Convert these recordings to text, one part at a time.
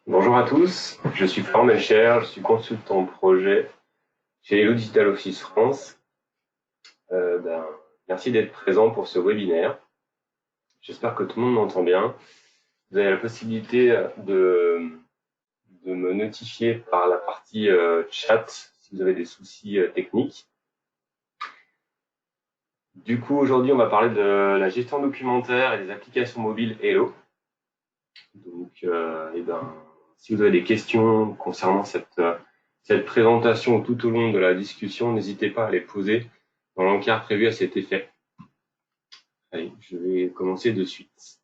Bonjour à tous, je suis Florent Melcher, je suis consultant projet chez Hello Digital Office France. Merci d'être présent pour ce webinaire. J'espère que tout le monde m'entend bien. Vous avez la possibilité de me notifier par la partie chat si vous avez des soucis techniques. Du coup, aujourd'hui, on va parler de la gestion documentaire et des applications mobiles Hello. Donc, si vous avez des questions concernant cette présentation tout au long de la discussion, n'hésitez pas à les poser dans l'encart prévu à cet effet. Allez, je vais commencer de suite.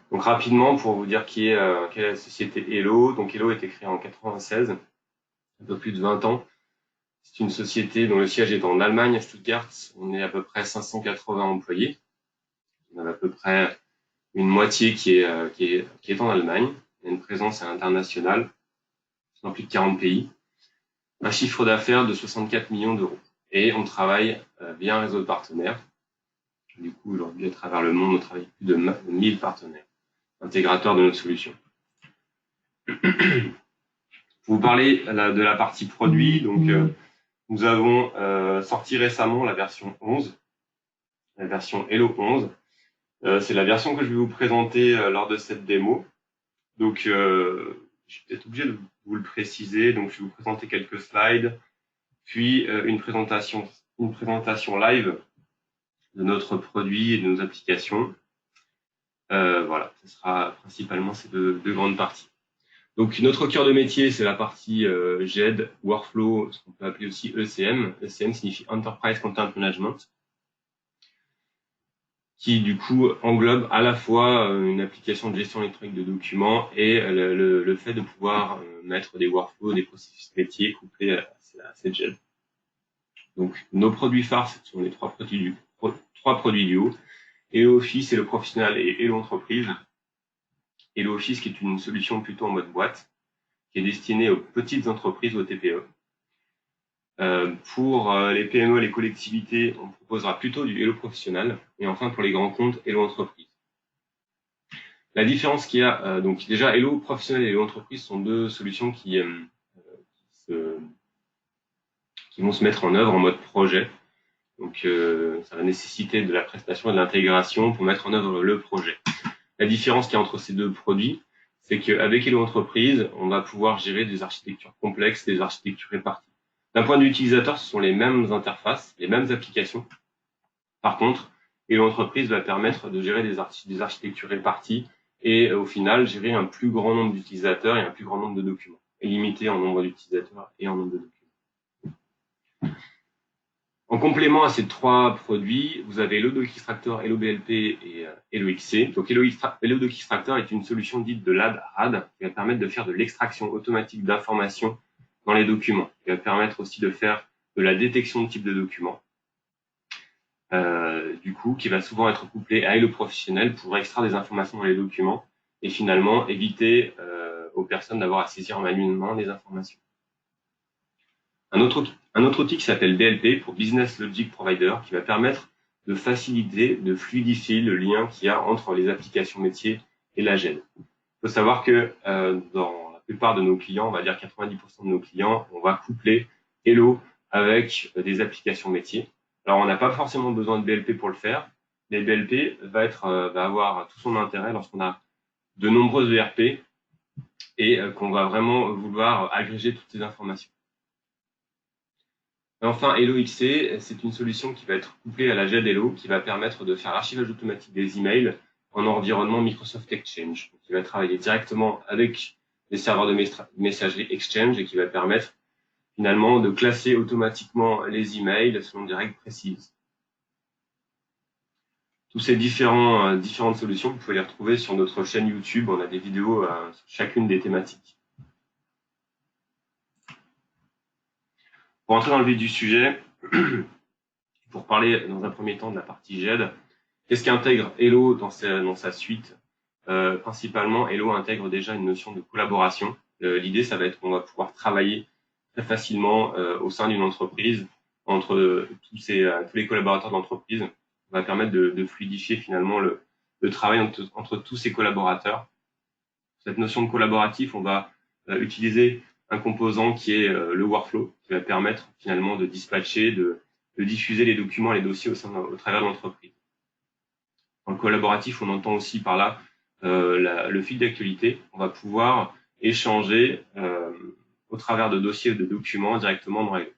Donc rapidement, pour vous dire quelle est la société Hello. Donc Hello a été créée en 96, un peu plus de 20 ans. C'est une société dont le siège est en Allemagne, à Stuttgart. On est à peu près 580 employés. On a à peu près une moitié qui est en Allemagne. Il y a une présence internationale dans plus de 40 pays. Un chiffre d'affaires de 64 millions d'euros. Et on travaille via un réseau de partenaires. Du coup, aujourd'hui, à travers le monde, on travaille avec plus de 1000 partenaires, intégrateurs de notre solution. Pour vous parler de la partie produit, donc nous avons sorti récemment la version 11, la version Hello 11. C'est la version que je vais vous présenter lors de cette démo. Donc, je suis peut-être obligé de vous le préciser. Donc, je vais vous présenter quelques slides, puis une présentation live de notre produit et de nos applications. Voilà, ce sera principalement ces deux grandes parties. Donc, notre cœur de métier, c'est la partie GED, Workflow, ce qu'on peut appeler aussi ECM. ECM signifie Enterprise Content Management, qui du coup englobe à la fois une application de gestion électronique de documents et le fait de pouvoir mettre des workflows, des processus métiers couplés à cette GED. Donc, nos produits phares, ce sont les trois produits du haut. Hello Office et le professionnel et Hello Entreprise. Hello Office qui est une solution plutôt en mode boîte, qui est destinée aux petites entreprises, aux TPE. Pour les PME, les collectivités, on proposera plutôt du Hello Professionnel. Et enfin, pour les grands comptes, Hello Entreprise. La différence qu'il y a, donc déjà, Hello Professionnel et Hello Entreprise sont deux solutions qui vont se mettre en œuvre en mode projet. Donc, ça va nécessiter de la prestation et de l'intégration pour mettre en œuvre le projet. La différence qu'il y a entre ces deux produits, c'est qu'avec Hello Entreprise, on va pouvoir gérer des architectures complexes, des architectures réparties. D'un point de vue utilisateur, ce sont les mêmes interfaces, les mêmes applications. Par contre, Hello Entreprise va permettre de gérer des architectures réparties et au final, gérer un plus grand nombre d'utilisateurs et un plus grand nombre de documents, et limité en nombre d'utilisateurs et en nombre de documents. En complément à ces trois produits, vous avez Hello Doc-Extractor, Hello BLP et Hello XC. Donc Hello Doc-Extractor est une solution dite de LAD-RAD qui va permettre de faire de l'extraction automatique d'informations dans les documents. Il va permettre aussi de faire de la détection de type de documents. Du coup, qui va souvent être couplé à Hello Professionnel pour extraire des informations dans les documents et finalement éviter aux personnes d'avoir à saisir manuellement les informations. Un autre outil qui s'appelle BLP pour Business Logic Provider qui va permettre de faciliter, de fluidifier le lien qu'il y a entre les applications métiers et la GED. Il faut savoir que dans la plupart de nos clients, on va dire 90% de nos clients, on va coupler Hello avec des applications métiers. Alors, on n'a pas forcément besoin de BLP pour le faire, mais BLP va avoir tout son intérêt lorsqu'on a de nombreuses ERP et qu'on va vraiment vouloir agréger toutes ces informations. Et enfin, Hello XC, c'est une solution qui va être couplée à la GED Hello, qui va permettre de faire l'archivage automatique des emails en environnement Microsoft Exchange, qui va travailler directement avec les serveurs de messagerie Exchange et qui va permettre finalement de classer automatiquement les emails selon des règles précises. Toutes ces différentes solutions, vous pouvez les retrouver sur notre chaîne YouTube. On a des vidéos sur chacune des thématiques. Pour entrer dans le vif du sujet, pour parler dans un premier temps de la partie GED, qu'est-ce qu'intègre Hello dans sa suite? Principalement, Hello intègre déjà une notion de collaboration. L'idée, ça va être qu'on va pouvoir travailler très facilement au sein d'une entreprise entre tous les collaborateurs d'entreprise. va permettre de fluidifier finalement le travail entre tous ces collaborateurs. Cette notion de collaboratif, on va utiliser un composant qui est le workflow, qui va permettre finalement de dispatcher, de diffuser les documents, les dossiers au travers de l'entreprise. Dans le collaboratif, on entend aussi par là le fil d'actualité. On va pouvoir échanger au travers de dossiers, de documents directement dans Hello.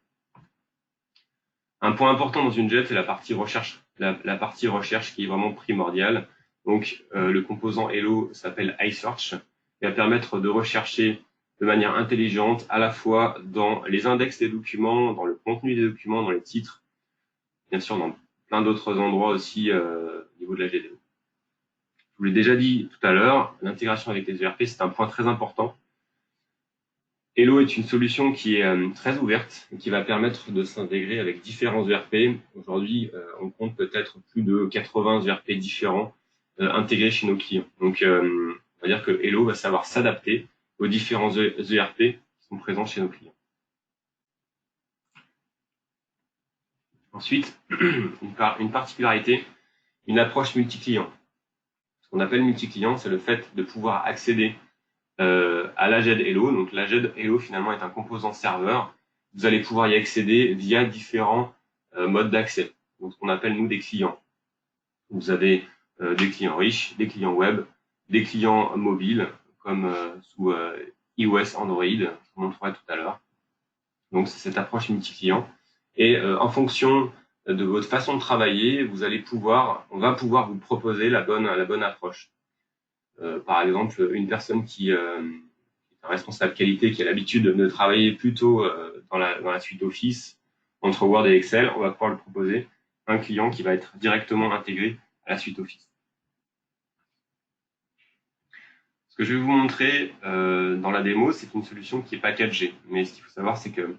Un point important dans une jet, c'est la partie recherche, la partie recherche qui est vraiment primordiale. Donc, le composant Hello s'appelle iSearch, qui va permettre de rechercher de manière intelligente, à la fois dans les index des documents, dans le contenu des documents, dans les titres, bien sûr dans plein d'autres endroits aussi au niveau de la GDO. Je vous l'ai déjà dit tout à l'heure, l'intégration avec les ERP, c'est un point très important. Hello est une solution qui est très ouverte et qui va permettre de s'intégrer avec différents ERP. Aujourd'hui, on compte peut-être plus de 80 ERP différents intégrés chez nos clients. Donc, on va dire que Hello va savoir s'adapter aux différents ERP qui sont présents chez nos clients. Ensuite, une particularité, une approche multi-client. Ce qu'on appelle multi-client, c'est le fait de pouvoir accéder à l'AGED Hello. Donc l'AGED Hello finalement est un composant serveur. Vous allez pouvoir y accéder via différents modes d'accès. Donc ce qu'on appelle nous des clients. Vous avez des clients riches, des clients web, des clients mobiles comme sous iOS, Android, je vous montrerai tout à l'heure. Donc c'est cette approche multi-client. Et en fonction de votre façon de travailler, on va pouvoir vous proposer la bonne approche. Par exemple, une personne qui est un responsable qualité qui a l'habitude de travailler plutôt dans la suite Office, entre Word et Excel, on va pouvoir lui proposer un client qui va être directement intégré à la suite Office. Ce que je vais vous montrer dans la démo, c'est une solution qui est packagée. Mais ce qu'il faut savoir, c'est que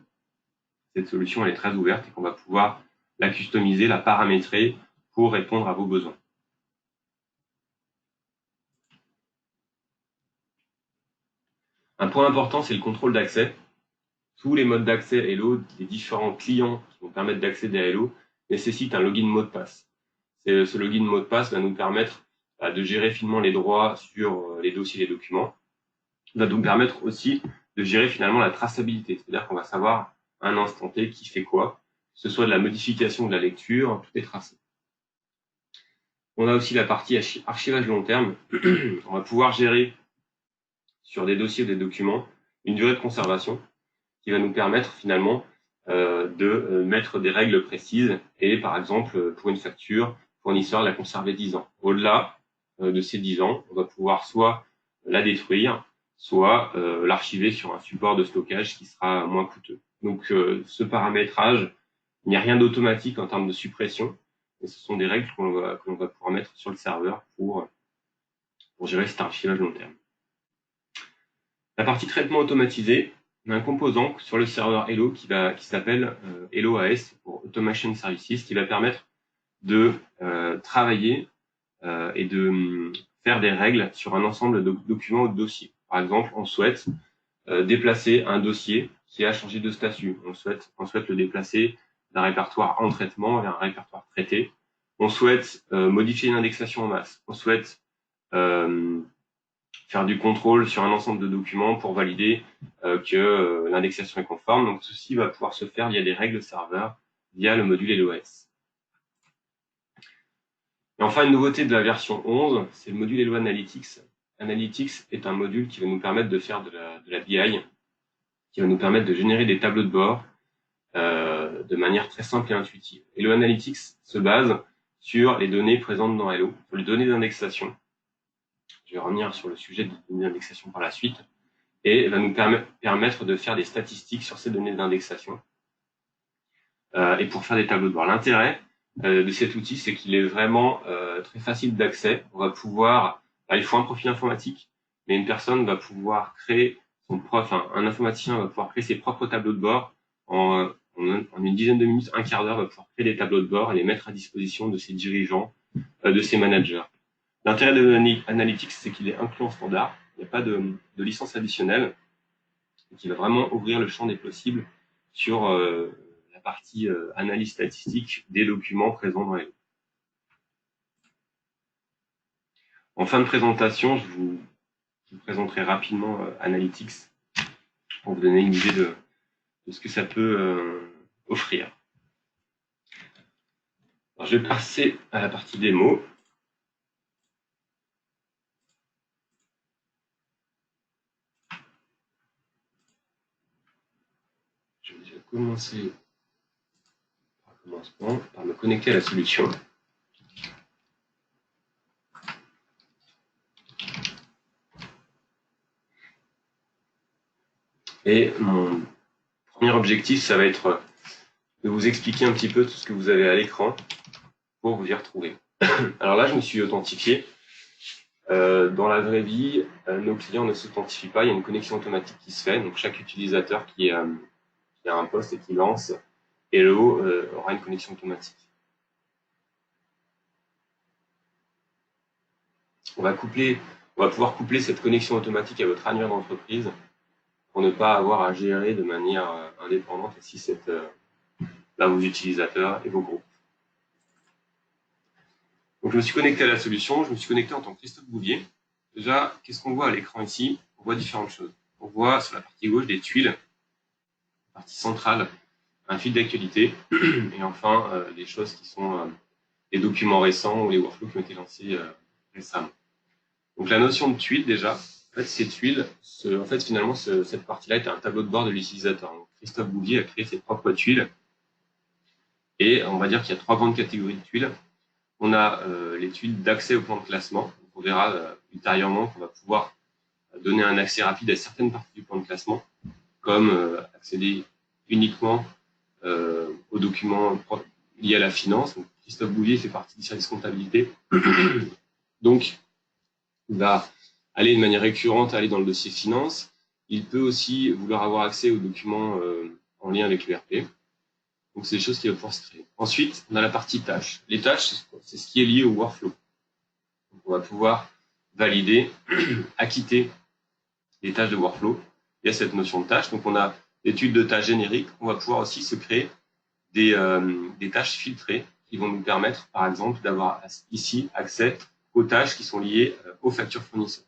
cette solution elle est très ouverte et qu'on va pouvoir la customiser, la paramétrer pour répondre à vos besoins. Un point important, c'est le contrôle d'accès. Tous les modes d'accès Hello, les différents clients qui vont permettre d'accéder à Hello, nécessitent un login mot de passe. Ce login mot de passe va nous permettre de gérer finement les droits sur les dossiers et les documents. Il va nous permettre aussi de gérer finalement la traçabilité, c'est-à-dire qu'on va savoir à un instant T qui fait quoi, que ce soit de la modification de la lecture, tout est tracé. On a aussi la partie archivage long terme. On va pouvoir gérer sur des dossiers ou des documents une durée de conservation qui va nous permettre finalement de mettre des règles précises et par exemple pour une facture, fournisseur la conserver 10 ans. Au-delà de ces 10 ans, on va pouvoir soit la détruire, soit l'archiver sur un support de stockage qui sera moins coûteux. Donc ce paramétrage, il n'y a rien d'automatique en termes de suppression, mais ce sont des règles que l'on va pouvoir mettre sur le serveur pour gérer cet archivage long terme. La partie traitement automatisé, on a un composant sur le serveur Hello qui s'appelle Hello AS pour Automation Services, qui va permettre de travailler et de faire des règles sur un ensemble de documents ou de dossiers. Par exemple, on souhaite déplacer un dossier qui a changé de statut. On souhaite le déplacer d'un répertoire en traitement vers un répertoire traité. On souhaite modifier une indexation en masse. On souhaite faire du contrôle sur un ensemble de documents pour valider que l'indexation est conforme. Donc, ceci va pouvoir se faire via des règles serveurs, via le module LOS. Et enfin, une nouveauté de la version 11, c'est le module Hello Analytics. Analytics est un module qui va nous permettre de faire de la BI, qui va nous permettre de générer des tableaux de bord de manière très simple et intuitive. Hello Analytics se base sur les données présentes dans Hello, sur les données d'indexation. Je vais revenir sur le sujet des données d'indexation par la suite, et va nous permettre de faire des statistiques sur ces données d'indexation et pour faire des tableaux de bord. L'intérêt de cet outil, c'est qu'il est vraiment très facile d'accès. On va pouvoir, il faut un profil informatique, mais une personne va pouvoir créer un informaticien va pouvoir créer ses propres tableaux de bord en une dizaine de minutes, un quart d'heure, va pouvoir créer des tableaux de bord et les mettre à disposition de ses dirigeants, de ses managers. L'intérêt de Analytics, c'est qu'il est inclus en standard. Il n'y a pas de licence additionnelle, qui va vraiment ouvrir le champ des possibles sur la partie analyse statistique des documents présents dans Hello. En fin de présentation, je vous présenterai rapidement Analytics pour vous donner une idée de ce que ça peut offrir. Alors, je vais passer à la partie démo. Je vais déjà commencer par me connecter à la solution. Et mon premier objectif, ça va être de vous expliquer un petit peu tout ce que vous avez à l'écran pour vous y retrouver. Alors là, je me suis authentifié. Dans la vraie vie, nos clients ne s'authentifient pas. Il y a une connexion automatique qui se fait. Donc chaque utilisateur qui a un poste et qui lance Hello aura une connexion automatique. On va pouvoir coupler cette connexion automatique à votre annuaire d'entreprise pour ne pas avoir à gérer de manière indépendante aussi vos utilisateurs et vos groupes. Donc je me suis connecté à la solution, je me suis connecté en tant que Christophe Bouvier. Déjà, qu'est-ce qu'on voit à l'écran ici? On voit différentes choses. On voit sur la partie gauche des tuiles, la partie centrale, un fil d'actualité, et enfin des choses qui sont des documents récents ou les workflows qui ont été lancés récemment. Donc la notion de tuile déjà, en fait ces tuiles, finalement cette partie-là est un tableau de bord de l'utilisateur. Christophe Bouvier a créé ses propres tuiles, et on va dire qu'il y a 3 grandes catégories de tuiles. On a les tuiles d'accès au plan de classement. Donc, on verra ultérieurement qu'on va pouvoir donner un accès rapide à certaines parties du plan de classement, comme accéder uniquement aux documents liés à la finance. Donc, Christophe Bouvier fait partie du service comptabilité. Donc, il va aller de manière récurrente, aller dans le dossier finance. Il peut aussi vouloir avoir accès aux documents en lien avec l'ERP. Donc, c'est des choses qui vont pouvoir se créer. Ensuite, on a la partie tâches. Les tâches, c'est ce qui est lié au workflow. Donc, on va pouvoir valider, acquitter les tâches de workflow. Il y a cette notion de tâche. Donc, on a l'étude de tâches génériques. On va pouvoir aussi se créer des tâches filtrées qui vont nous permettre, par exemple, d'avoir ici accès aux tâches qui sont liées aux factures fournisseurs.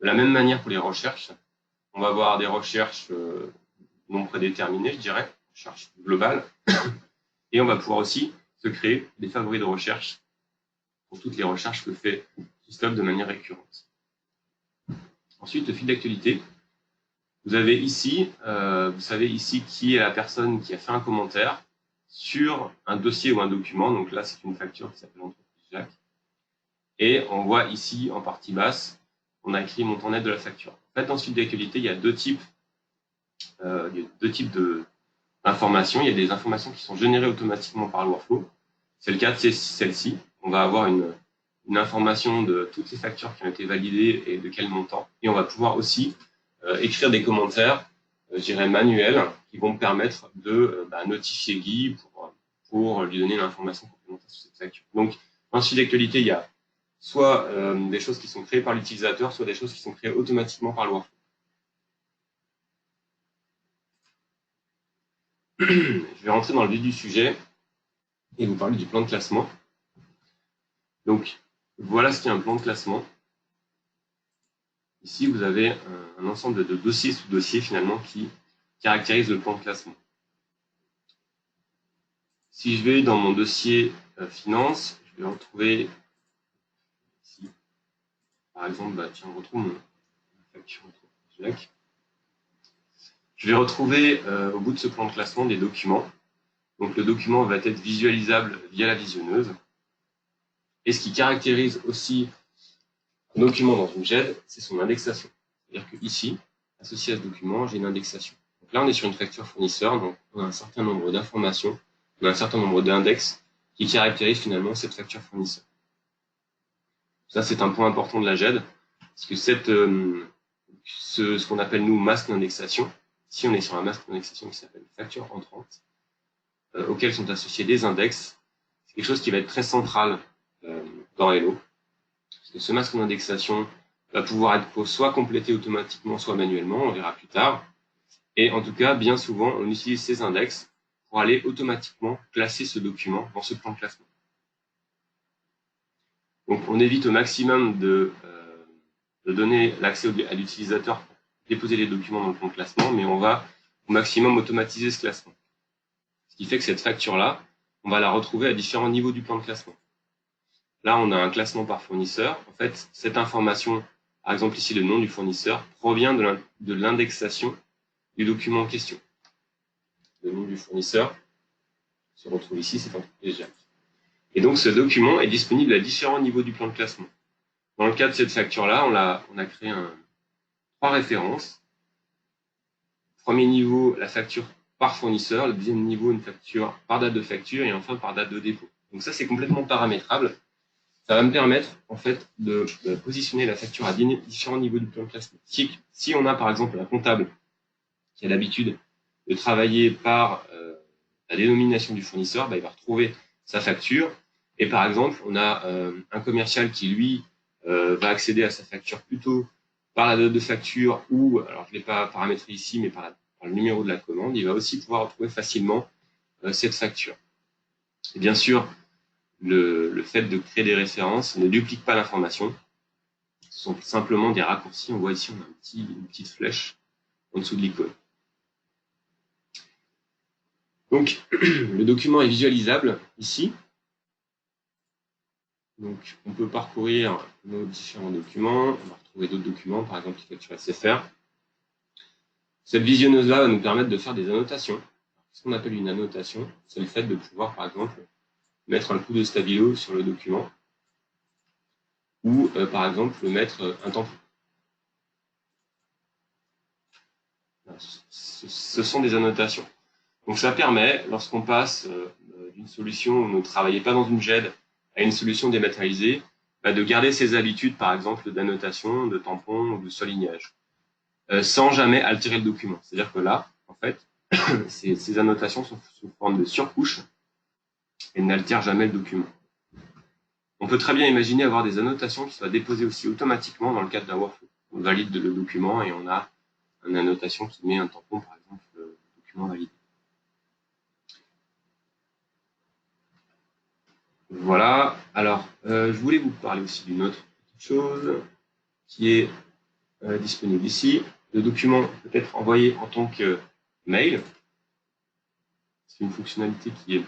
De la même manière pour les recherches, on va avoir des recherches non prédéterminées, je dirais, recherche globale. Et on va pouvoir aussi se créer des favoris de recherche pour toutes les recherches que fait Christophe de manière récurrente. Ensuite, le fil d'actualité. Vous avez ici, vous savez ici qui est la personne qui a fait un commentaire sur un dossier ou un document. Donc là, c'est une facture qui s'appelle Entreprise Jacques. Et on voit ici, en partie basse, on a écrit montant net de la facture. En fait, dans ce fil d'actualité, il y a deux types d'informations. Il y a des informations qui sont générées automatiquement par le workflow. C'est le cas de celle-ci. On va avoir une information de toutes les factures qui ont été validées et de quel montant. Et on va pouvoir aussi écrire des commentaires, je dirais manuels, qui vont me permettre de notifier Guy pour lui donner l'information complémentaire sur cette facture. Donc, dans ce fil d'actualité, il y a soit des choses qui sont créées par l'utilisateur, soit des choses qui sont créées automatiquement par le workflow. Je vais rentrer dans le vif du sujet et vous parler du plan de classement. Donc, voilà ce qu'est un plan de classement. Ici, vous avez un ensemble de dossiers sous dossiers finalement qui caractérisent le plan de classement. Si je vais dans mon dossier finance, je vais retrouver ici, par exemple, on retrouve ma facture Jacques. Je vais retrouver au bout de ce plan de classement des documents. Donc le document va être visualisable via la visionneuse. Et ce qui caractérise aussi un document dans une GED, c'est son indexation. C'est-à-dire que ici, associé à ce document, j'ai une indexation. Donc là, on est sur une facture fournisseur, donc on a un certain nombre d'informations, on a un certain nombre d'index qui caractérisent finalement cette facture fournisseur. Ça, c'est un point important de la GED, parce que ce qu'on appelle nous masque d'indexation, si on est sur un masque d'indexation qui s'appelle facture entrante, auquel sont associés des index, c'est quelque chose qui va être très central dans Hello. Parce que ce masque d'indexation va pouvoir être soit complété automatiquement, soit manuellement, on verra plus tard. Et en tout cas, bien souvent, on utilise ces index pour aller automatiquement classer ce document dans ce plan de classement. Donc, on évite au maximum de donner l'accès à l'utilisateur pour déposer les documents dans le plan de classement, mais on va au maximum automatiser ce classement. Ce qui fait que cette facture-là, on va la retrouver à différents niveaux du plan de classement. Là, on a un classement par fournisseur. En fait, cette information, par exemple ici le nom du fournisseur, provient de l'indexation du document en question. Le nom du fournisseur se retrouve ici, c'est entreprise Jacques. Et donc, ce document est disponible à différents niveaux du plan de classement. Dans le cas de cette facture-là, on a créé trois références. Premier niveau, la facture par fournisseur. Le deuxième niveau, une facture par date de facture. Et enfin, par date de dépôt. Donc ça, c'est complètement paramétrable. Ça va me permettre, en fait, de positionner la facture à différents niveaux du plan de classement. Si on a, par exemple, un comptable qui a l'habitude de travailler par la dénomination du fournisseur, il va retrouver sa facture. Et par exemple, on a un commercial qui, lui, va accéder à sa facture plutôt par la date de facture ou, alors je ne l'ai pas paramétré ici, mais par le numéro de la commande. Il va aussi pouvoir retrouver facilement cette facture. Et bien sûr, le fait de créer des références ne duplique pas l'information. Ce sont simplement des raccourcis. On voit ici, on a une petite flèche en dessous de l'icône. Donc, le document est visualisable ici. Donc, on peut parcourir nos différents documents. On va retrouver d'autres documents, par exemple les factures SFR. Cette visionneuse-là va nous permettre de faire des annotations. Ce qu'on appelle une annotation, c'est le fait de pouvoir, par exemple, mettre un coup de stabilo sur le document ou, par exemple, mettre un tampon. Ce sont des annotations. Donc, ça permet, lorsqu'on passe d'une solution où on ne travaillait pas dans une GED à une solution dématérialisée, de garder ses habitudes, par exemple, d'annotation, de tampon ou de surlignage, sans jamais altérer le document. C'est-à-dire que là, en fait, ces annotations sont sous forme de surcouche et n'altèrent jamais le document. On peut très bien imaginer avoir des annotations qui soient déposées aussi automatiquement dans le cadre d'un workflow. On valide le document et on a une annotation qui met un tampon, par exemple, le document validé. Voilà. Alors, je voulais vous parler aussi d'une autre petite chose qui est disponible ici. Le document peut être envoyé en tant que mail. C'est une fonctionnalité qui est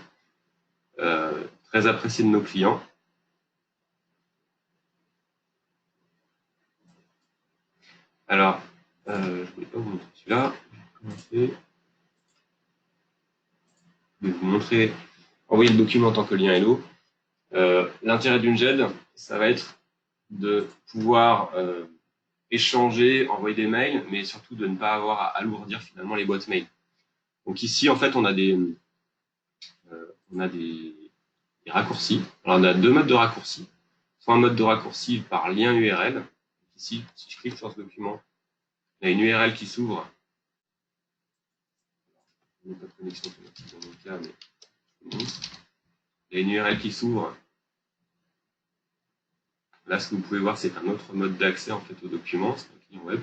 très appréciée de nos clients. Alors, je ne voulais pas vous montrer celui-là. Je vais vous montrer envoyer le document en tant que lien Hello. L'intérêt d'une GED, ça va être de pouvoir échanger, envoyer des mails, mais surtout de ne pas avoir à alourdir finalement les boîtes mail. Donc ici, en fait, on a des raccourcis. Alors, on a deux modes de raccourcis. Soit un mode de raccourci par lien URL. Ici, si je clique sur ce document, il y a une URL qui s'ouvre. Il n'y a pas de connexion automatique dans mon cas, mais il y a une URL qui s'ouvre. Là, ce que vous pouvez voir, c'est un autre mode d'accès en fait au document, c'est un client web.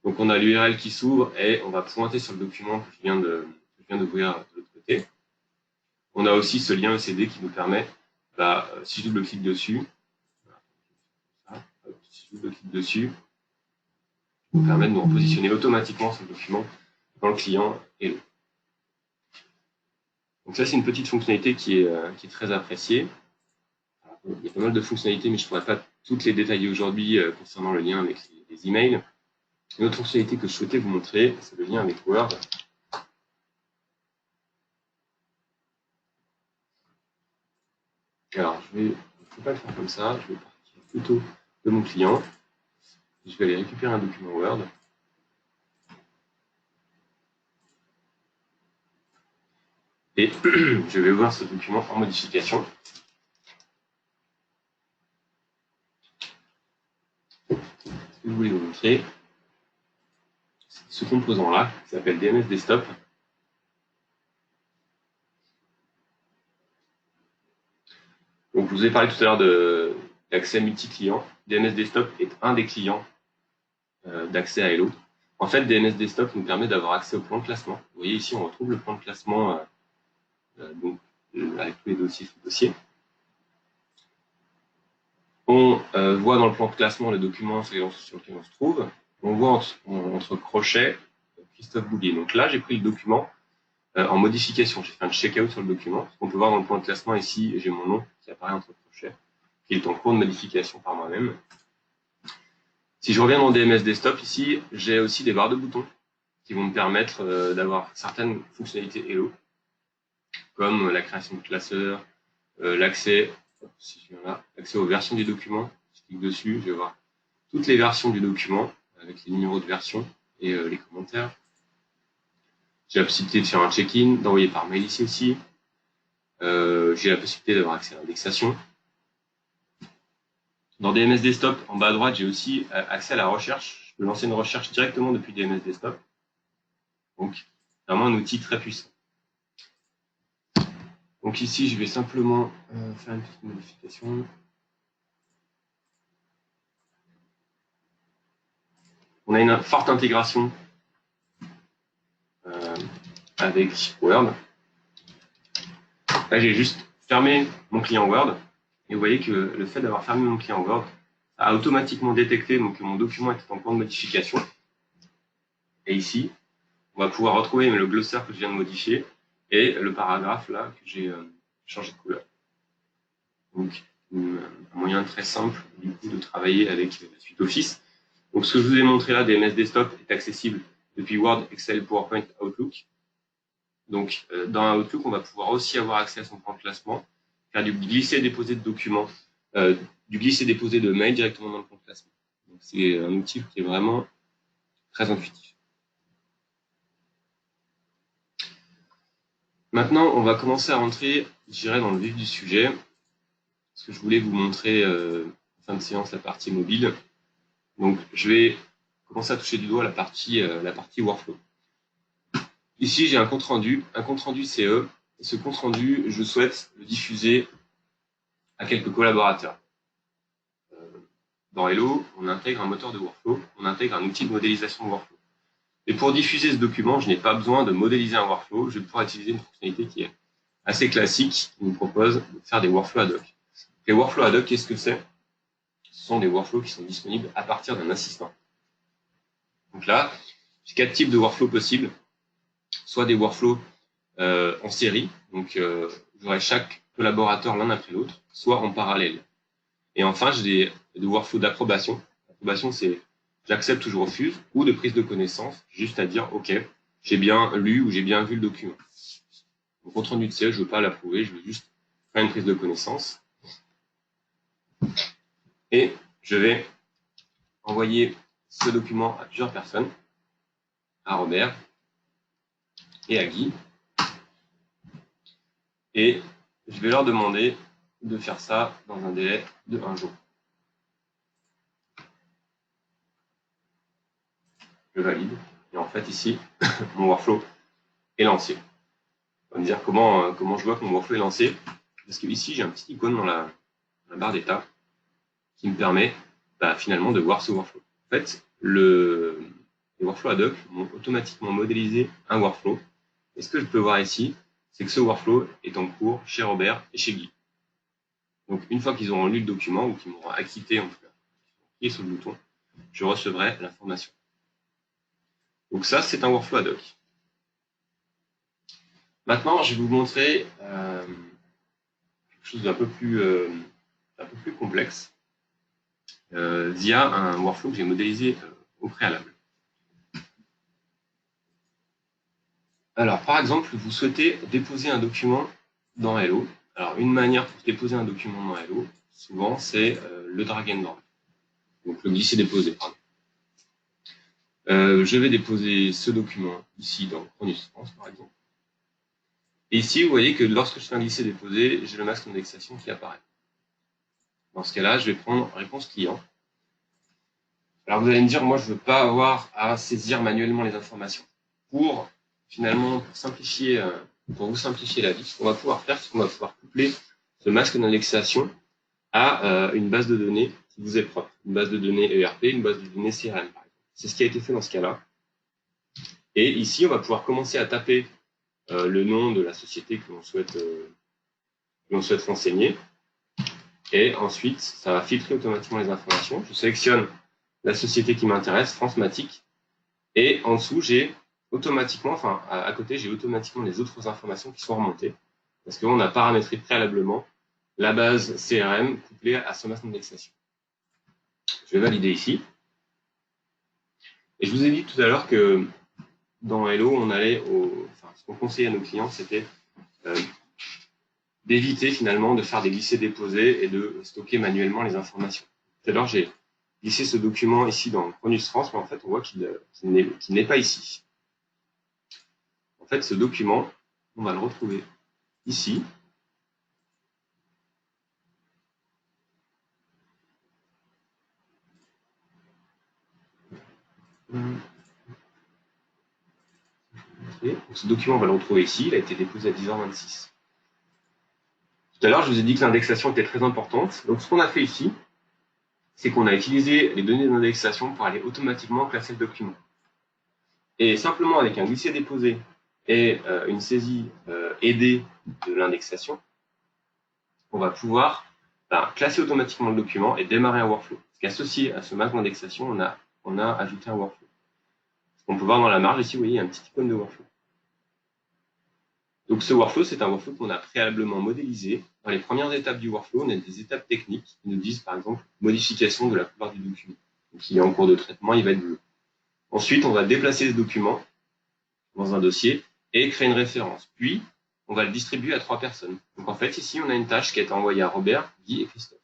Donc, on a l'URL qui s'ouvre et on va pointer sur le document que je viens d'ouvrir de l'autre côté. On a aussi ce lien ECD qui nous permet, si je double-clique dessus, si je double-clique dessus, nous permet de nous repositionner automatiquement ce document dans le client Hello. Donc ça, c'est une petite fonctionnalité qui est très appréciée. Il y a pas mal de fonctionnalités, mais je ne pourrais pas toutes les détailler aujourd'hui concernant le lien avec les emails. Une autre fonctionnalité que je souhaitais vous montrer, c'est le lien avec Word. Alors, je ne vais pas le faire comme ça, je vais partir plutôt de mon client. Je vais aller récupérer un document Word. Et je vais ouvrir ce document en modification. Ce que je voulais vous montrer, c'est ce composant-là, qui s'appelle DNS Desktop. Donc, je vous ai parlé tout à l'heure d'accès multi-client. DNS Desktop est un des clients d'accès à Hello. En fait, DNS Desktop nous permet d'avoir accès au plan de classement. Vous voyez ici, on retrouve le plan de classement avec tous les dossiers sous dossier. On voit dans le plan de classement les documents sur lesquels on se trouve. On voit entre crochets Christophe Boulier. Donc là, j'ai pris le document en modification. J'ai fait un check-out sur le document. On peut voir dans le plan de classement ici, j'ai mon nom qui apparaît entre crochets, qui est en cours de modification par moi-même. Si je reviens dans DMS Desktop, ici, j'ai aussi des barres de boutons qui vont me permettre d'avoir certaines fonctionnalités Hello, comme la création de classeurs, l'accès, si je viens là, l'accès aux versions du document. Je clique dessus, je vais voir toutes les versions du document avec les numéros de version et les commentaires. J'ai la possibilité de faire un check-in, d'envoyer par mail ici aussi. J'ai la possibilité d'avoir accès à l'indexation. Dans DMS Desktop, en bas à droite, j'ai aussi accès à la recherche. Je peux lancer une recherche directement depuis DMS Desktop. Donc, vraiment un outil très puissant. Donc ici, je vais simplement faire une petite modification. On a une forte intégration avec Word. Là, j'ai juste fermé mon client Word. Et vous voyez que le fait d'avoir fermé mon client Word a automatiquement détecté que mon document était en cours de modification. Et ici, on va pouvoir retrouver le glossaire que je viens de modifier et le paragraphe là que j'ai changé de couleur. Donc, un moyen très simple du coup de travailler avec la suite Office. Donc, ce que je vous ai montré là, DMS Desktop, est accessible depuis Word, Excel, PowerPoint, Outlook. Donc, dans Outlook, on va pouvoir aussi avoir accès à son plan de classement, faire du glisser-déposer de documents, du glisser-déposer de mails directement dans le plan de classement. Donc, c'est un outil qui est vraiment très intuitif. Maintenant, on va commencer à rentrer, je dirais, dans le vif du sujet, parce que je voulais vous montrer, en fin de séance, la partie mobile. Donc, je vais commencer à toucher du doigt la partie workflow. Ici, j'ai un compte rendu CE. Et ce compte rendu, je souhaite le diffuser à quelques collaborateurs. Dans Hello, on intègre un moteur de workflow, on intègre un outil de modélisation de workflow. Et pour diffuser ce document, je n'ai pas besoin de modéliser un workflow, je vais pouvoir utiliser une fonctionnalité qui est assez classique, qui nous propose de faire des workflows ad hoc. Les workflows ad hoc, qu'est-ce que c'est? Ce sont des workflows qui sont disponibles à partir d'un assistant. Donc là, j'ai 4 types de workflows possibles. Soit des workflows en série, donc j'aurai chaque collaborateur l'un après l'autre, soit en parallèle. Et enfin, j'ai des workflows d'approbation. L'approbation, c'est j'accepte ou je refuse, ou de prise de connaissance, juste à dire, OK, j'ai bien lu ou j'ai bien vu le document. Au compte rendu de CE, je ne veux pas l'approuver, je veux juste faire une prise de connaissance. Et je vais envoyer ce document à plusieurs personnes, à Robert et à Guy. Et je vais leur demander de faire ça dans un délai de 1 jour. Je valide. Et en fait, ici, mon workflow est lancé. On va me dire comment je vois que mon workflow est lancé. Parce que ici, j'ai un petit icône dans la barre d'état qui me permet finalement de voir ce workflow. En fait, les workflows ad hoc vont automatiquement modéliser un workflow. Et ce que je peux voir ici, c'est que ce workflow est en cours chez Robert et chez Guy. Donc, une fois qu'ils auront lu le document, ou qu'ils m'auront acquitté, en tout cas, cliqué sur le bouton, je recevrai l'information. Donc ça, c'est un workflow ad hoc. Maintenant, je vais vous montrer quelque chose d'un peu plus complexe via un workflow que j'ai modélisé au préalable. Alors, par exemple, vous souhaitez déposer un document dans Hello. Alors, une manière pour déposer un document dans Hello, souvent, c'est le drag and drop. Donc, le glisser-déposer, pardon. Je vais déposer ce document ici dans Chronoscience, par exemple. Et ici, vous voyez que lorsque je fais un glisser-déposer, j'ai le masque d'indexation qui apparaît. Dans ce cas-là, je vais prendre réponse client. Alors, vous allez me dire, moi, je ne veux pas avoir à saisir manuellement les informations. Pour vous simplifier la vie, ce qu'on va pouvoir faire, c'est qu'on va pouvoir coupler ce masque d'indexation à une base de données qui vous est propre. Une base de données ERP, une base de données CRM, par exemple. C'est ce qui a été fait dans ce cas-là. Et ici, on va pouvoir commencer à taper le nom de la société que l'on souhaite renseigner. Et ensuite, ça va filtrer automatiquement les informations. Je sélectionne la société qui m'intéresse, Francematic. Et en dessous, j'ai automatiquement, enfin, à côté, j'ai automatiquement les autres informations qui sont remontées. Parce qu'on a paramétré préalablement la base CRM couplée à son masse d'indexation. Je vais valider ici. Et je vous ai dit tout à l'heure que dans Hello, on allait ce qu'on conseillait à nos clients, c'était d'éviter finalement de faire des glissés-déposés et de stocker manuellement les informations. Tout à l'heure, j'ai glissé ce document ici dans Cronus France, mais en fait, on voit qu'il n'est pas ici. En fait, ce document, on va le retrouver ici. Donc, ce document, on va le retrouver ici. Il a été déposé à 10h26. Tout à l'heure, je vous ai dit que l'indexation était très importante. Donc, ce qu'on a fait ici, c'est qu'on a utilisé les données d'indexation pour aller automatiquement classer le document. Et simplement avec un glisser-déposer et une saisie aidée de l'indexation, on va pouvoir classer automatiquement le document et démarrer un workflow. Parce qu'associé à ce masque d'indexation, on a ajouté un workflow. On peut voir dans la marge ici, vous voyez, il y a un petit icône de workflow. Donc ce workflow, c'est un workflow qu'on a préalablement modélisé. Dans les premières étapes du workflow, on a des étapes techniques qui nous disent, par exemple, modification de la couleur du document. Donc il est en cours de traitement, il va être bleu. Ensuite, on va déplacer ce document dans un dossier et créer une référence. Puis, on va le distribuer à 3 personnes. Donc en fait, ici, on a une tâche qui a été envoyée à Robert, Guy et Christophe.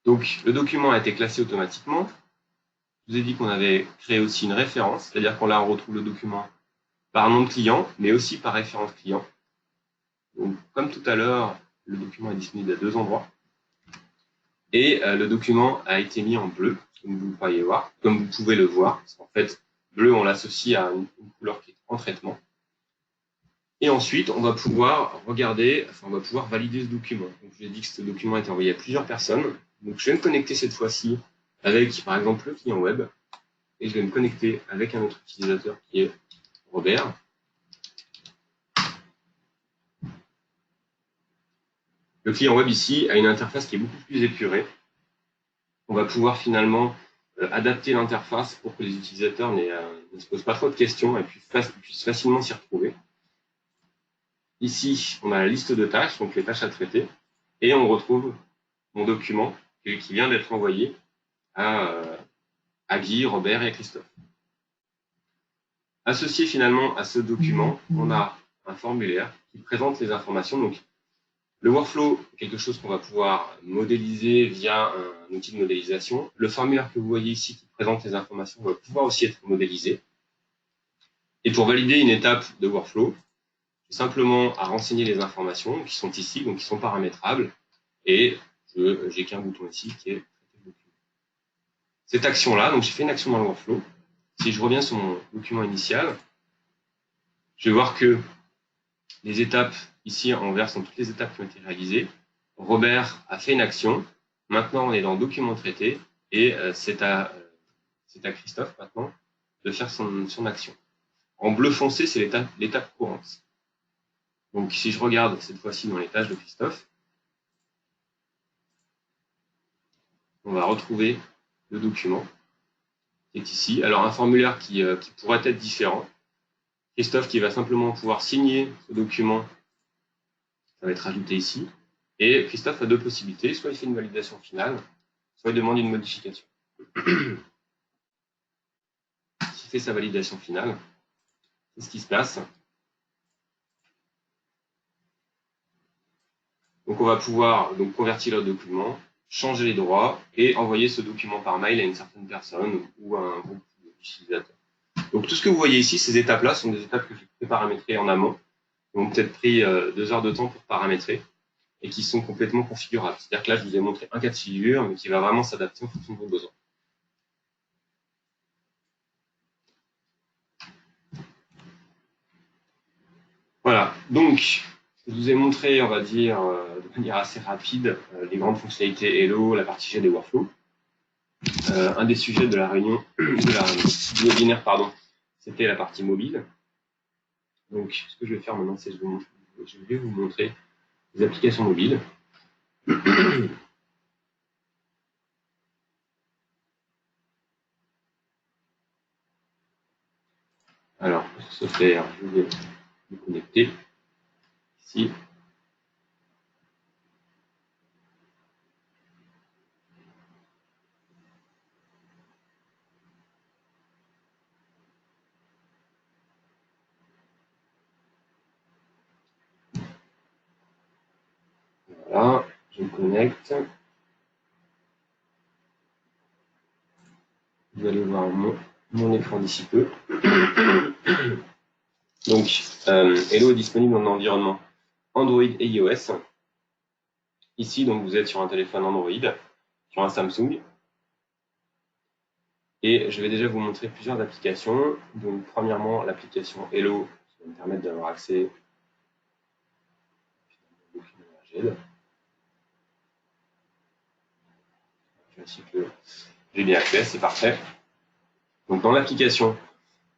Donc le document a été classé automatiquement. Je vous ai dit qu'on avait créé aussi une référence, c'est-à-dire qu'on là, on retrouve le document par nom de client, mais aussi par référence client. Donc, comme tout à l'heure, le document est disponible à 2 endroits. Et le document a été mis en bleu, comme vous pouvez voir, comme vous pouvez le voir. Parce qu'en fait, bleu, on l'associe à une couleur qui est en traitement. Et ensuite, on va pouvoir regarder, on va pouvoir valider ce document. Donc, je vous ai dit que ce document a été envoyé à plusieurs personnes. Donc, je vais me connecter cette fois-ci avec, par exemple, le client web. Et je vais me connecter avec un autre utilisateur qui est Robert. Le client web ici a une interface qui est beaucoup plus épurée. On va pouvoir finalement adapter l'interface pour que les utilisateurs ne se posent pas trop de questions et puissent facilement s'y retrouver. Ici, on a la liste de tâches, donc les tâches à traiter, et on retrouve mon document qui vient d'être envoyé à Guy, Robert et Christophe. Associé finalement à ce document, on a un formulaire qui présente les informations. Donc, le workflow est quelque chose qu'on va pouvoir modéliser via un outil de modélisation. Le formulaire que vous voyez ici qui présente les informations va pouvoir aussi être modélisé. Et pour valider une étape de workflow, simplement à renseigner les informations qui sont ici, donc qui sont paramétrables. Et j'ai qu'un bouton ici qui est traiter le document. Cette action-là, donc j'ai fait une action dans le workflow. Si je reviens sur mon document initial, je vais voir que les étapes, ici en vert, sont toutes les étapes qui ont été réalisées. Robert a fait une action. Maintenant, on est dans document traité et c'est à Christophe maintenant de faire son action. En bleu foncé, c'est l'étape courante. Donc, si je regarde cette fois-ci dans les tâches de Christophe, on va retrouver le document qui est ici. Alors, un formulaire qui pourrait être différent. Christophe qui va simplement pouvoir signer ce document, ça va être ajouté ici. Et Christophe a 2 possibilités, soit il fait une validation finale, soit il demande une modification. S'il fait sa validation finale, c'est ce qui se passe. Donc on va pouvoir convertir le document, changer les droits et envoyer ce document par mail à une certaine personne ou à un groupe d'utilisateurs. Donc tout ce que vous voyez ici, ces étapes-là sont des étapes que j'ai paramétrées en amont, qui ont peut-être pris 2 heures de temps pour paramétrer et qui sont complètement configurables. C'est-à-dire que là, je vous ai montré un cas de figure, mais qui va vraiment s'adapter en fonction de vos besoins. Voilà, donc je vous ai montré, on va dire, de manière assez rapide, les grandes fonctionnalités Hello, la partie G des workflows. Un des sujets de la réunion, du webinaire, pardon, c'était la partie mobile. Donc, ce que je vais faire maintenant, c'est que je vais vous montrer les applications mobiles. Alors, pour ce faire, je vais me connecter ici. Voilà, je me connecte. Vous allez voir mon écran d'ici peu. Donc, Hello est disponible dans l'environnement Android et iOS. Ici, donc, vous êtes sur un téléphone Android, sur un Samsung. Et je vais déjà vous montrer plusieurs applications. Donc, premièrement, l'application Hello, qui va me permettre d'avoir accès aux documents RGL. Je vérifie que j'ai bien accès, c'est parfait. Donc, dans l'application,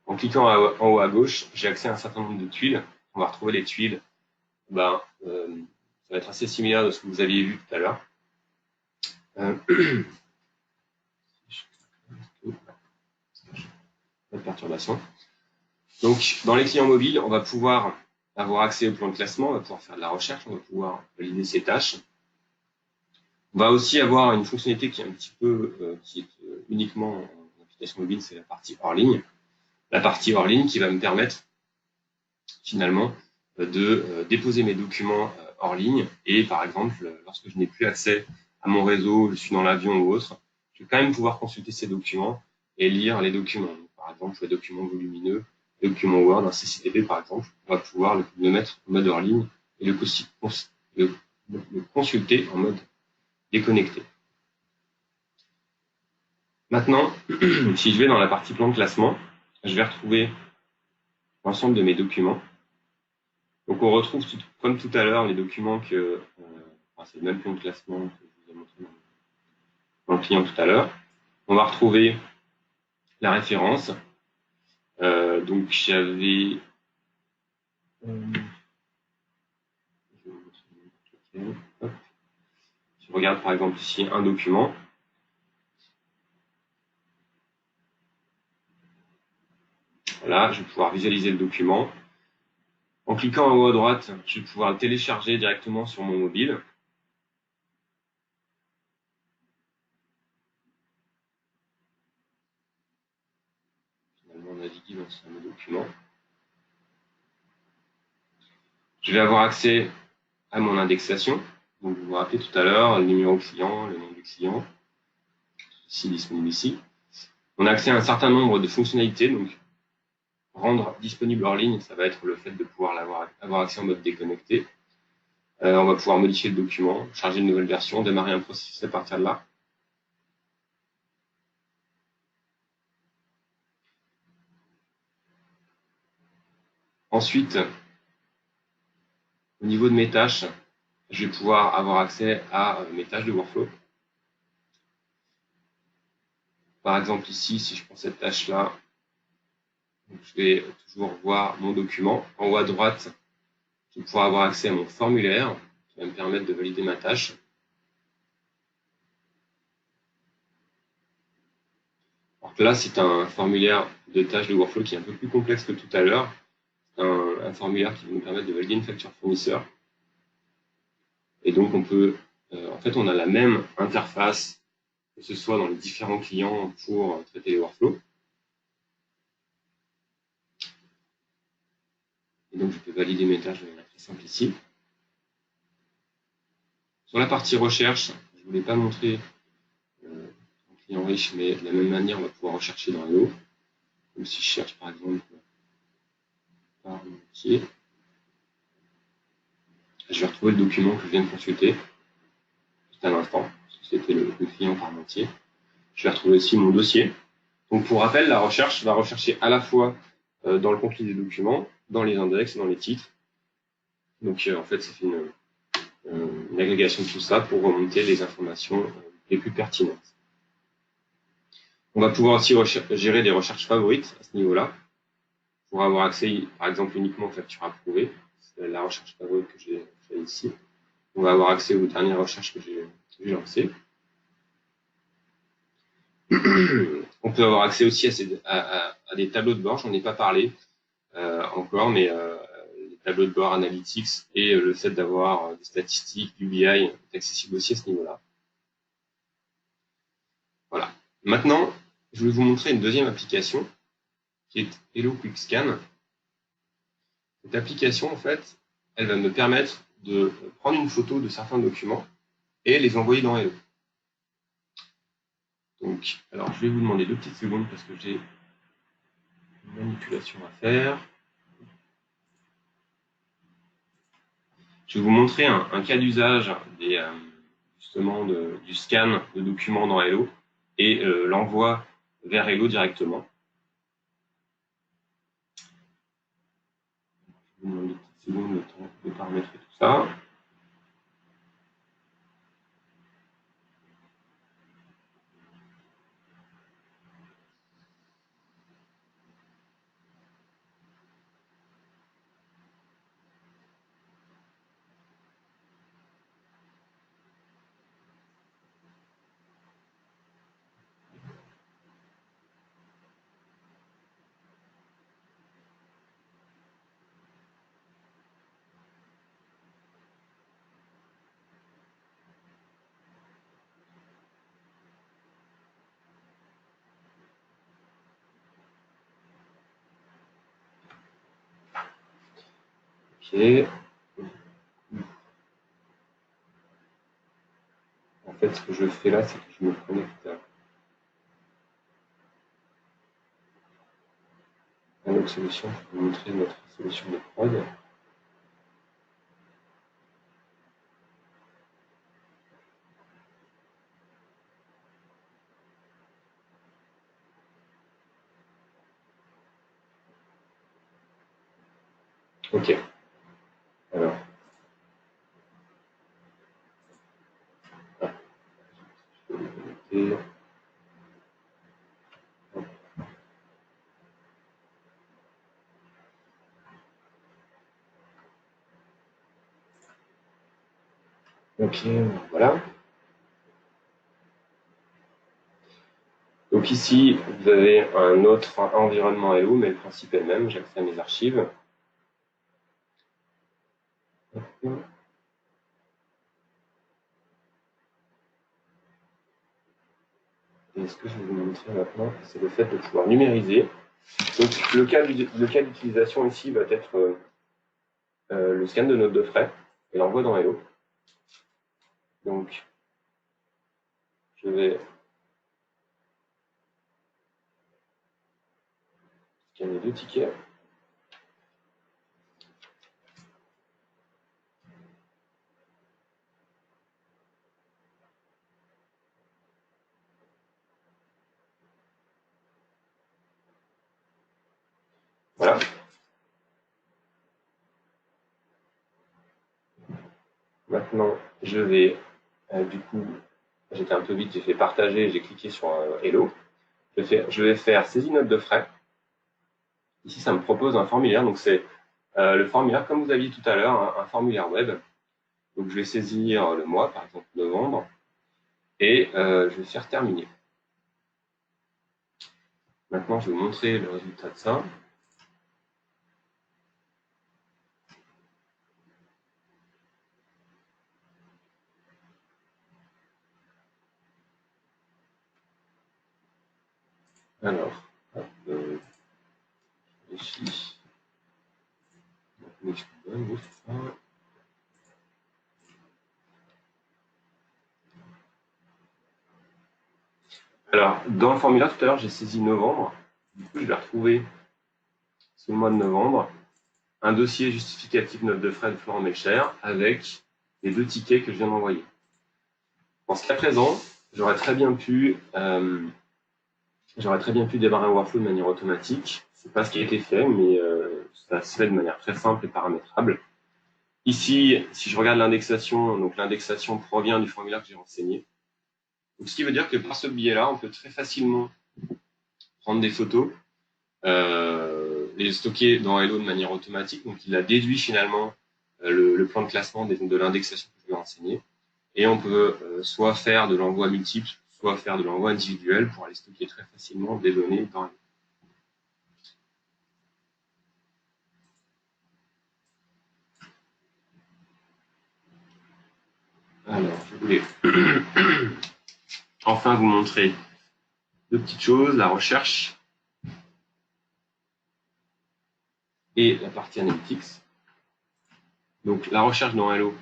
en cliquant en haut à gauche, j'ai accès à un certain nombre de tuiles. On va retrouver les tuiles. Ça va être assez similaire de ce que vous aviez vu tout à l'heure. Pas de perturbation. Donc, dans les clients mobiles, on va pouvoir avoir accès au plan de classement, on va pouvoir faire de la recherche, on va pouvoir valider ses tâches. On va aussi avoir une fonctionnalité qui est un petit peu, qui est uniquement en application mobile, c'est la partie hors ligne. La partie hors ligne qui va me permettre finalement de déposer mes documents hors ligne. Et par exemple, lorsque je n'ai plus accès à mon réseau, je suis dans l'avion ou autre, je vais quand même pouvoir consulter ces documents et lire les documents. Donc, par exemple, les documents volumineux, les documents Word, un CCTV par exemple, on va pouvoir le mettre en mode hors ligne et le consulter en mode déconnecté. Maintenant, si je vais dans la partie plan de classement, je vais retrouver l'ensemble de mes documents. Donc on retrouve, comme tout à l'heure, les documents que... c'est le même plan de classement que je vous ai montré dans le client tout à l'heure. On va retrouver la référence. Donc j'avais... Je regarde par exemple ici un document. Voilà, je vais pouvoir visualiser le document. En cliquant en haut à droite, je vais pouvoir le télécharger directement sur mon mobile. Finalement, naviguer dans ce fameux document. Je vais avoir accès à mon indexation. Donc, vous vous rappelez tout à l'heure, le numéro client, le nom du client, ici disponible ici. On a accès à un certain nombre de fonctionnalités. Donc, rendre disponible hors ligne, ça va être le fait de pouvoir avoir accès en mode déconnecté. On va pouvoir modifier le document, charger une nouvelle version, démarrer un processus à partir de là. Ensuite, au niveau de mes tâches, je vais pouvoir avoir accès à mes tâches de workflow. Par exemple, ici, si je prends cette tâche-là, je vais toujours voir mon document. En haut à droite, je vais pouvoir avoir accès à mon formulaire qui va me permettre de valider ma tâche. Alors que là, c'est un formulaire de tâche de workflow qui est un peu plus complexe que tout à l'heure. C'est un formulaire qui va nous permettre de valider une facture fournisseur. Et donc, on peut, en fait, on a la même interface, que ce soit dans les différents clients pour traiter les workflows. Et donc, je peux valider mes tâches de manière très simple ici. Sur la partie recherche, je ne voulais pas montrer un client riche, mais de la même manière, on va pouvoir rechercher dans Hello. Donc, si je cherche, par exemple, par métier, je vais retrouver le document que je viens de consulter juste à l'instant. C'était le client par métier. Je vais retrouver aussi mon dossier. Donc, pour rappel, la recherche va rechercher à la fois dans le contenu des documents, dans les index, dans les titres. Donc, en fait, c'est une agrégation de tout ça pour remonter les informations les plus pertinentes. On va pouvoir aussi gérer des recherches favorites à ce niveau-là, pour avoir accès, par exemple, uniquement aux factures approuvées. C'est la recherche favorite que j'ai fait ici. On va avoir accès aux dernières recherches que j'ai lancées. On peut avoir accès aussi à des tableaux de bord, j'en ai pas parlé encore, mais les tableaux de bord Analytics et le fait d'avoir des statistiques, du BI est accessible aussi à ce niveau-là. Voilà. Maintenant, je vais vous montrer une deuxième application qui est Hello Quick Scan. Cette application, en fait, elle va me permettre de prendre une photo de certains documents et les envoyer dans Hello. Donc, alors, je vais vous demander 2 petites secondes parce que j'ai une manipulation à faire. Je vais vous montrer un cas d'usage justement du scan de documents dans Hello et l'envoi vers Hello directement. Je vous demande 2 petites secondes le temps de paramétrer tout ça. Ok. En fait, ce que je fais là, c'est que je me connecte à notre solution. Je vais vous montrer notre solution de prod. Ok. Alors. Je vais me connecter. Ok, voilà. Donc ici, vous avez un autre environnement Hello, mais le principe est le même. J'accède à mes archives. Et ce que je vais vous montrer maintenant, c'est le fait de pouvoir numériser. Donc le cas d'utilisation ici va être le scan de note de frais et l'envoi dans Hello. Donc je vais scanner 2 tickets. Voilà. Maintenant, je vais, du coup, j'étais un peu vite, j'ai fait partager, j'ai cliqué sur Hello. Je vais faire saisie note de frais. Ici, ça me propose un formulaire. Donc, c'est le formulaire, comme vous aviez tout à l'heure, un formulaire web. Donc, je vais saisir le mois, par exemple novembre, et je vais faire terminer. Maintenant, je vais vous montrer le résultat de ça. Alors, ici, alors, dans le formulaire tout à l'heure, j'ai saisi novembre. Du coup, je vais retrouver sous le mois de novembre un dossier justificatif note de frais de Florent Melcher avec les 2 tickets que je viens d'envoyer. En ce cas présent, j'aurais très bien pu démarrer un workflow de manière automatique. C'est pas ce qui a été fait, mais ça se fait de manière très simple et paramétrable. Ici, si je regarde l'indexation, donc l'indexation provient du formulaire que j'ai renseigné. Donc, ce qui veut dire que par ce biais-là, on peut très facilement prendre des photos, les stocker dans Hello de manière automatique. Donc, il a déduit finalement le plan de classement de l'indexation pouvez renseigner. Et on peut soit faire de l'envoi multiple, soit faire de l'envoi individuel pour aller stocker très facilement des données dans Hello. Alors, je voulais enfin vous montrer deux petites choses, la recherche et la partie analytics. Donc, la recherche dans Hello,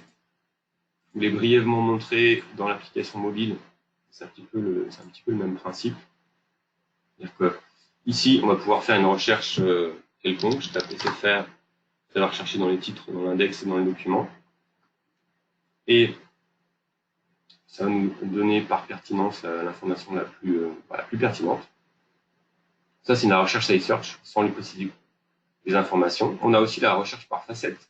je voulais brièvement montrer dans l'application mobile, c'est un petit peu le même principe. C'est-à-dire que ici, on va pouvoir faire une recherche quelconque. Je tape SFR, ça va rechercher dans les titres, dans l'index et dans les documents. Et ça va nous donner par pertinence l'information la plus pertinente. Ça, c'est une recherche site search, sans lui posséder des informations. On a aussi la recherche par facette.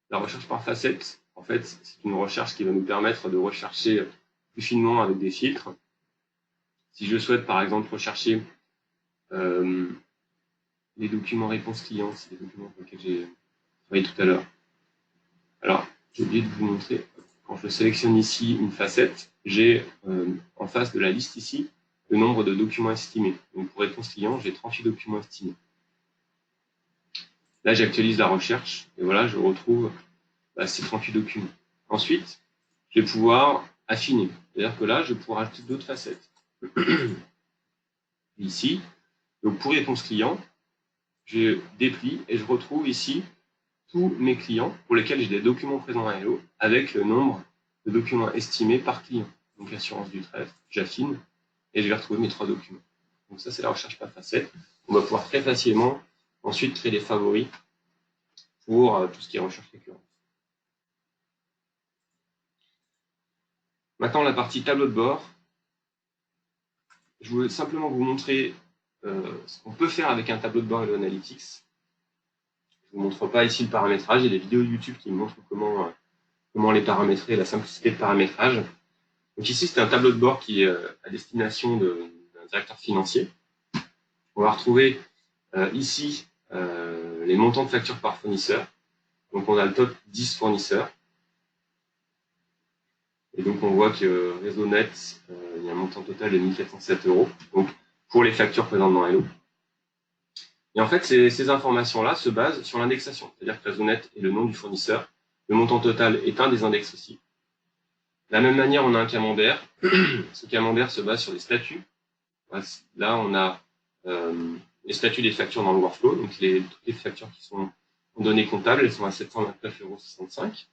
La recherche par facette, en fait, c'est une recherche qui va nous permettre de rechercher plus finement avec des filtres. Si je souhaite, par exemple, rechercher les documents réponse client, c'est les documents pour lesquels j'ai travaillé tout à l'heure. Alors, j'ai oublié de vous montrer, quand je sélectionne ici une facette, j'ai en face de la liste ici le nombre de documents estimés. Donc pour réponse client, j'ai 38 documents estimés. Là, j'actualise la recherche et voilà, je retrouve ces 38 documents. Ensuite, je vais pouvoir affiner. C'est-à-dire que là, je vais pouvoir ajouter d'autres facettes. Ici, donc pour réponse client, je déplie et je retrouve ici tous mes clients pour lesquels j'ai des documents présents à Hello avec le nombre de documents estimés par client. Donc assurance du trade, j'affine et je vais retrouver mes 3 documents. Donc ça, c'est la recherche par facette. On va pouvoir très facilement ensuite créer des favoris pour tout ce qui est recherche récurrente. Maintenant, la partie tableau de bord. Je voulais simplement vous montrer ce qu'on peut faire avec un tableau de bord Hello Analytics. Je ne vous montre pas ici le paramétrage. Il y a des vidéos YouTube qui me montrent comment les paramétrer, la simplicité de paramétrage. Donc ici, c'est un tableau de bord qui est à destination d'un directeur financier. On va retrouver ici les montants de factures par fournisseur. Donc on a le top 10 fournisseurs. Et donc on voit que réseau net, il y a un montant total de 1407 €. Donc pour les factures présentes dans Hello. Et en fait, ces informations-là se basent sur l'indexation. C'est-à-dire que réseau net est le nom du fournisseur. Le montant total est un des index aussi. De la même manière, on a un camembert. Ce camembert se base sur les statuts. Là, on a les statuts des factures dans le workflow. Donc toutes les factures qui sont en données comptables, elles sont à 729,65 €.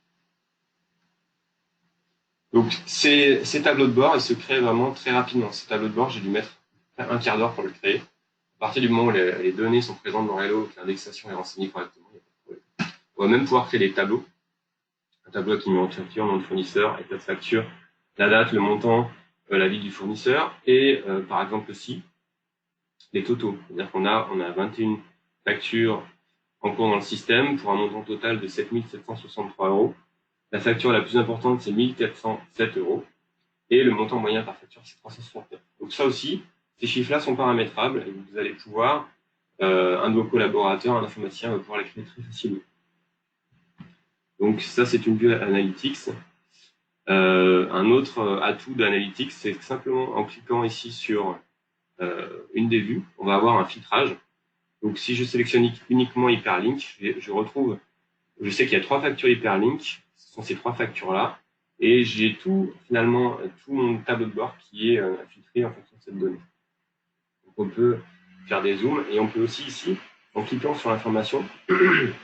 Donc ces tableaux de bord, ils se créent vraiment très rapidement. Ces tableaux de bord, j'ai dû mettre un quart d'heure pour le créer. À partir du moment où les données sont présentes dans Hello, que l'indexation est renseignée correctement, il n'y a pas de problème. On va même pouvoir créer des tableaux. Un tableau avec numéro de facture, nom de fournisseur, état de facture, la date, le montant, la vie du fournisseur et par exemple aussi les totaux. C'est-à-dire qu'on a 21 factures en cours dans le système pour un montant total de 7 763 €. La facture la plus importante, c'est 1407 € et le montant moyen par facture, c'est 369. Donc ça aussi, ces chiffres-là sont paramétrables et vous allez pouvoir, un de vos collaborateurs, un informaticien, va pouvoir les créer très facilement. Donc ça, c'est une vue Analytics. Un autre atout d'Analytics, c'est simplement en cliquant ici sur une des vues, on va avoir un filtrage. Donc si je sélectionne uniquement Hyperlink, je sais qu'il y a 3 factures Hyperlink, ce sont ces 3 factures-là, et j'ai tout mon tableau de bord qui est filtré en fonction de cette donnée. Donc on peut faire des zooms, et on peut aussi ici, en cliquant sur l'information,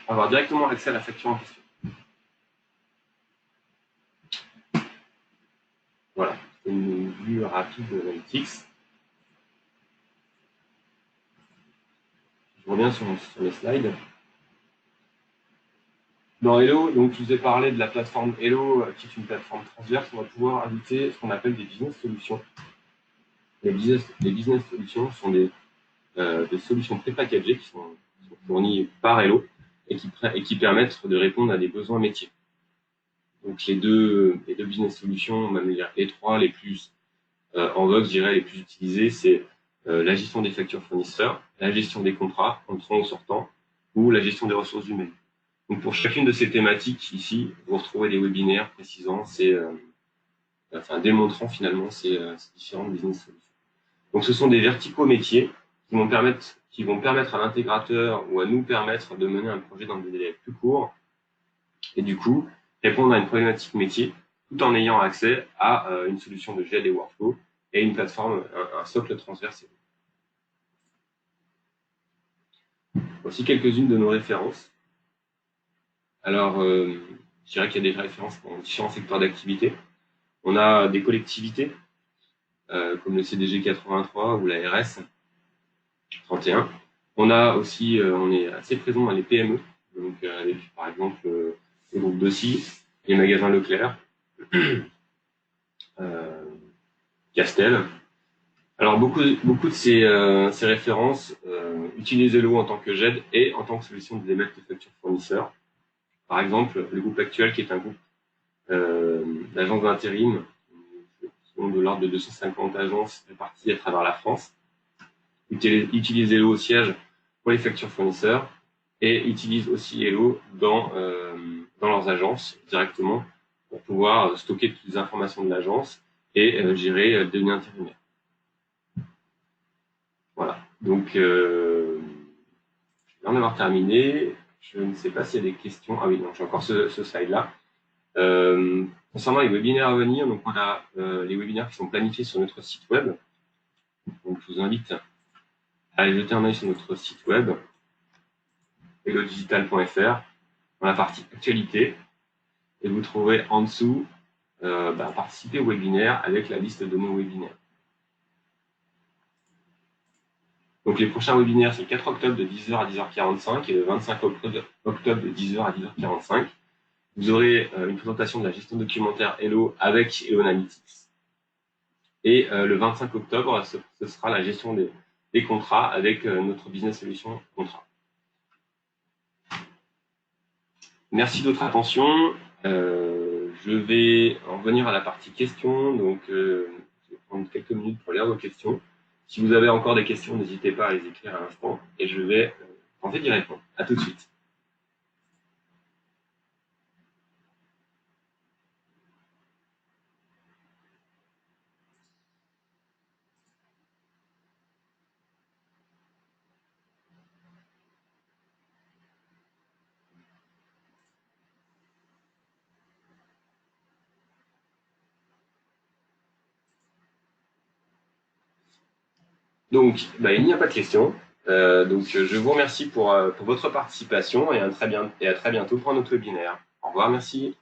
avoir directement accès à la facture en question. Voilà, c'est une vue rapide de Analytics. Je reviens sur les slides. Dans Hello, donc je vous ai parlé de la plateforme Hello, qui est une plateforme transverse. On va pouvoir ajouter ce qu'on appelle des business solutions. Les business solutions sont des solutions prépackagées qui sont fournies par Hello et qui permettent de répondre à des besoins métiers. Donc les deux business solutions, même les 3 les plus en vogue, je dirais, les plus utilisées, c'est la gestion des factures fournisseurs, la gestion des contrats entrants ou sortants, ou la gestion des ressources humaines. Donc pour chacune de ces thématiques ici, vous retrouvez des webinaires précisant démontrant finalement ces différentes business solutions. Donc ce sont des verticaux métiers qui vont permettre à l'intégrateur ou à nous permettre de mener un projet dans des délais plus courts et du coup répondre à une problématique métier tout en ayant accès à une solution de GL et workflow et une plateforme, un socle transverse. Voici quelques-unes de nos références. Alors, je dirais qu'il y a des références pour différents secteurs d'activité. On a des collectivités, comme le CDG 83 ou la RS 31. On a aussi, on est assez présent dans les PME, donc avec par exemple le groupe Dossi, les magasins Leclerc, Castel. Alors beaucoup de ces références utilisent Hello en tant que GED et en tant que solution de démat de facture fournisseur. Par exemple, le groupe actuel qui est un groupe d'agences d'intérim, qui ont de l'ordre de 250 agences réparties à travers la France, utilise Hello au siège pour les factures fournisseurs et utilise aussi Hello dans leurs agences directement pour pouvoir stocker toutes les informations de l'agence et gérer des données intérimaires. Voilà, donc je viens d'avoir terminé. Je ne sais pas s'il y a des questions. Ah oui, non, j'ai encore ce slide-là. Concernant les webinaires à venir, donc on a les webinaires qui sont planifiés sur notre site web. Donc je vous invite à aller jeter un œil sur notre site web, hellodigital.fr, dans la partie actualité, et vous trouverez en dessous participer au webinaire avec la liste de nos webinaires. Donc les prochains webinaires, c'est le 4 octobre de 10h à 10h45 et le 25 octobre de 10h à 10h45. Vous aurez une présentation de la gestion documentaire Hello avec Hello Analytics. Et le 25 octobre, ce sera la gestion des contrats avec notre business solution contrat. Merci de votre attention. Je vais en venir à la partie questions. Donc, je vais prendre quelques minutes pour lire vos questions. Si vous avez encore des questions, n'hésitez pas à les écrire à l'instant et je vais tenter d'y répondre. À tout de suite. Donc, il n'y a pas de questions. Donc, je vous remercie pour votre participation et à très bientôt pour un autre webinaire. Au revoir, merci.